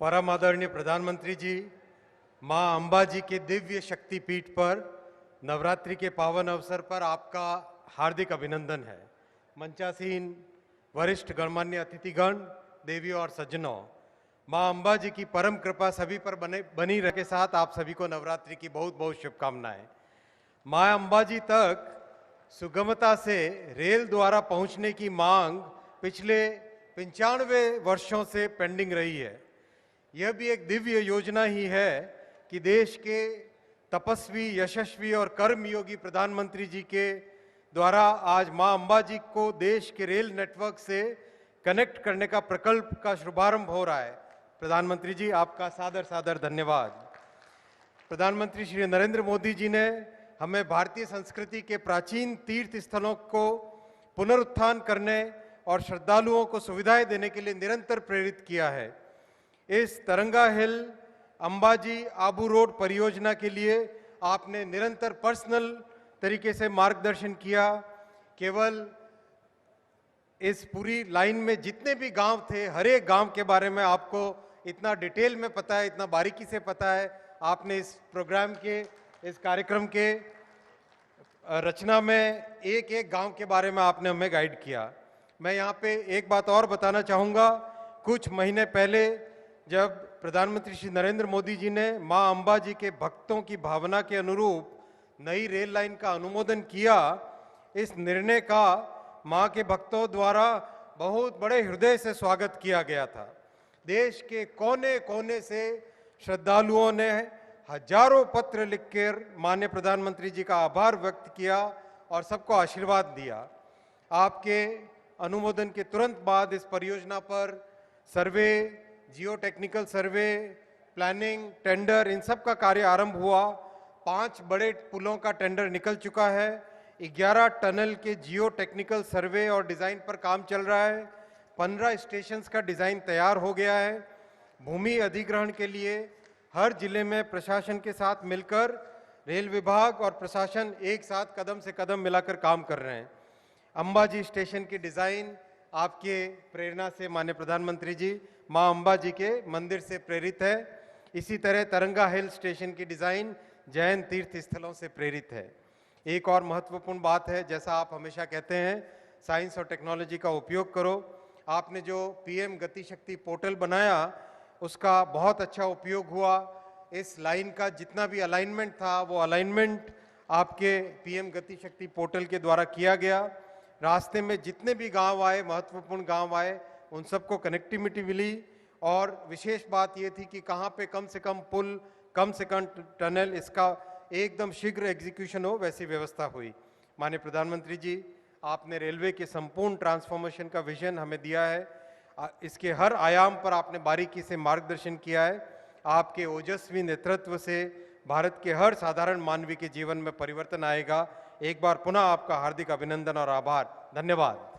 परम आदरणीय प्रधानमंत्री जी, मां अंबा जी के दिव्य शक्तिपीठ पर नवरात्रि के पावन अवसर पर आपका हार्दिक अभिनंदन है। मंचासीन वरिष्ठ गणमान्य अतिथिगण, देवियों और सज्जनों, मां अंबा जी की परम कृपा सभी पर बनी रहे के साथ आप सभी को नवरात्रि की बहुत बहुत शुभकामनाएं। मां अंबा जी तक सुगमता से रेल द्वारा पहुंचने की मांग पिछले 95 वर्षों से पेंडिंग रही है। यह भी एक दिव्य योजना ही है कि देश के तपस्वी, यशस्वी और कर्मयोगी प्रधानमंत्री जी के द्वारा आज मां अंबा जी को देश के रेल नेटवर्क से कनेक्ट करने का प्रकल्प का शुभारंभ हो रहा है। प्रधानमंत्री जी, आपका सादर सादर धन्यवाद। प्रधानमंत्री श्री नरेंद्र मोदी जी ने हमें भारतीय संस्कृति के प्राचीन तीर्थ स्थलों को पुनरुत्थान करने और श्रद्धालुओं को सुविधाएं देने के लिए निरंतर प्रेरित किया है। इस तरंगा हिल अंबाजी आबू रोड परियोजना के लिए आपने निरंतर पर्सनल तरीके से मार्गदर्शन किया। केवल इस पूरी लाइन में जितने भी गांव थे, हर एक गांव के बारे में आपको इतना डिटेल में पता है, इतना बारीकी से पता है। आपने इस प्रोग्राम के, इस कार्यक्रम के रचना में एक एक गांव के बारे में आपने हमें गाइड किया। मैं यहाँ पे एक बात और बताना चाहूँगा। कुछ महीने पहले जब प्रधानमंत्री श्री नरेंद्र मोदी जी ने मां अंबा जी के भक्तों की भावना के अनुरूप नई रेल लाइन का अनुमोदन किया, इस निर्णय का मां के भक्तों द्वारा बहुत बड़े हृदय से स्वागत किया गया था। देश के कोने कोने से श्रद्धालुओं ने हजारों पत्र लिखकर माननीय प्रधानमंत्री जी का आभार व्यक्त किया और सबको आशीर्वाद दिया। आपके अनुमोदन के तुरंत बाद इस परियोजना पर सर्वे, जियो टेक्निकल सर्वे, प्लानिंग, टेंडर, इन सब का कार्य आरंभ हुआ। 5 बड़े पुलों का टेंडर निकल चुका है। 11 टनल के जियो टेक्निकल सर्वे और डिज़ाइन पर काम चल रहा है। 15 स्टेशंस का डिज़ाइन तैयार हो गया है। भूमि अधिग्रहण के लिए हर जिले में प्रशासन के साथ मिलकर रेल विभाग और प्रशासन एक साथ कदम से कदम मिलाकर काम कर रहे हैं। अंबाजी स्टेशन की डिज़ाइन आपके प्रेरणा से माननीय प्रधानमंत्री जी मां अंबा जी के मंदिर से प्रेरित है। इसी तरह तरंगा हिल स्टेशन की डिज़ाइन जैन तीर्थ स्थलों से प्रेरित है। एक और महत्वपूर्ण बात है, जैसा आप हमेशा कहते हैं, साइंस और टेक्नोलॉजी का उपयोग करो। आपने जो पीएम गति शक्ति पोर्टल बनाया, उसका बहुत अच्छा उपयोग हुआ। इस लाइन का जितना भी अलाइनमेंट था, वो अलाइनमेंट आपके पीएम गति शक्ति पोर्टल के द्वारा किया गया। रास्ते में जितने भी गांव आए, महत्वपूर्ण गांव आए, उन सबको कनेक्टिविटी मिली। और विशेष बात ये थी कि कहाँ पे कम से कम पुल, कम से कम टनल, इसका एकदम शीघ्र एग्जीक्यूशन हो, वैसी व्यवस्था हुई। माननीय प्रधानमंत्री जी, आपने रेलवे के संपूर्ण ट्रांसफॉर्मेशन का विजन हमें दिया है। इसके हर आयाम पर आपने बारीकी से मार्गदर्शन किया है। आपके ओजस्वी नेतृत्व से भारत के हर साधारण मानवी के जीवन में परिवर्तन आएगा। एक बार पुनः आपका हार्दिक अभिनंदन और आभार। धन्यवाद।